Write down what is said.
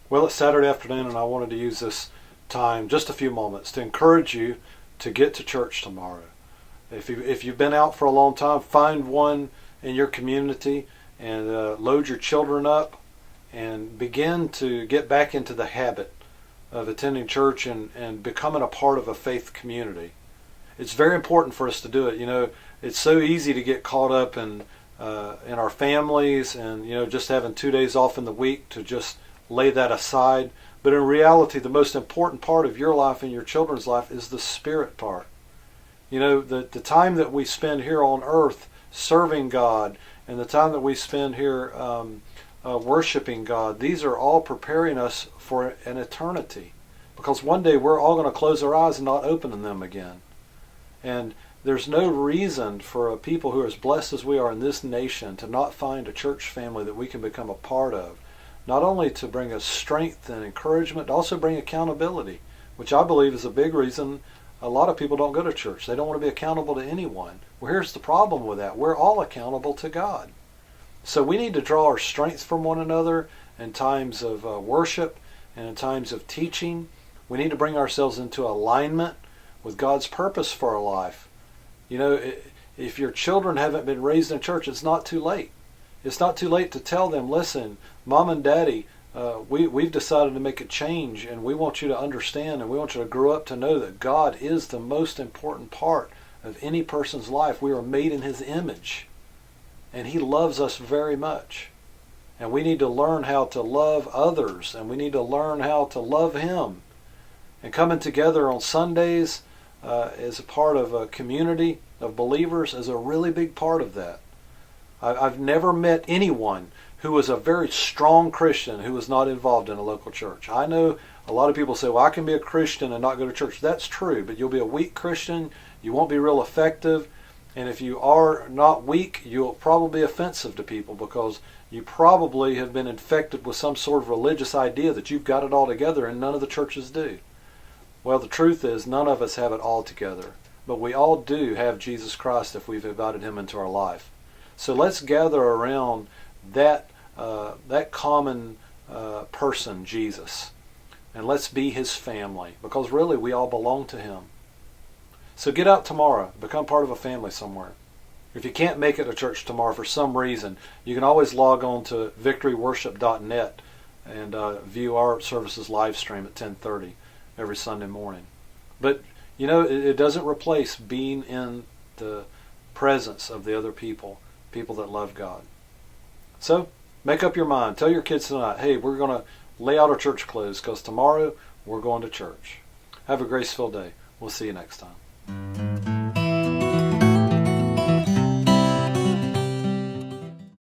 Well, it's Saturday afternoon, and I wanted to use this time, just a few moments, to encourage you to get to church tomorrow. If you've been out for a long time, find one in your community and load your children up and begin to get back into the habit of attending church and becoming a part of a faith community. It's very important for us to do it. You know, it's so easy to get caught up in our families and, you know, just having 2 days off in the week to just lay that aside. But in reality, the most important part of your life and your children's life is the spirit part. You know, the time that we spend here on earth serving God and the time that we spend here worshiping God, these are all preparing us for an eternity. Because one day we're all going to close our eyes and not open them again. And there's no reason for a people who are as blessed as we are in this nation to not find a church family that we can become a part of. Not only to bring us strength and encouragement, but also bring accountability, which I believe is a big reason a lot of people don't go to church. They don't want to be accountable to anyone. Well, here's the problem with that. We're all accountable to God. So we need to draw our strength from one another in times of worship and in times of teaching. We need to bring ourselves into alignment with God's purpose for our life. You know, if your children haven't been raised in church, it's not too late. It's not too late to tell them, listen, Mom and Daddy, we've decided to make a change, and we want you to understand, and we want you to grow up to know that God is the most important part of any person's life. We are made in His image, and He loves us very much. And we need to learn how to love others, and we need to learn how to love Him. And coming together on Sundays as a part of a community of believers is a really big part of that. I've never met anyone who was a very strong Christian who was not involved in a local church. I know a lot of people say, well, I can be a Christian and not go to church. That's true, but you'll be a weak Christian. You won't be real effective. And if you are not weak, you'll probably be offensive to people because you probably have been infected with some sort of religious idea that you've got it all together, and none of the churches do. Well, the truth is none of us have it all together, but we all do have Jesus Christ if we've invited Him into our life. So let's gather around that common person, Jesus, and let's be His family, because really we all belong to Him. So get out tomorrow, become part of a family somewhere. If you can't make it to church tomorrow for some reason, you can always log on to victoryworship.net and view our services live stream at 10:30 every Sunday morning. But you know, it doesn't replace being in the presence of the other people that love God. So make up your mind. Tell your kids tonight, hey, we're going to lay out our church clothes because tomorrow we're going to church. Have a grace-filled day. We'll see you next time.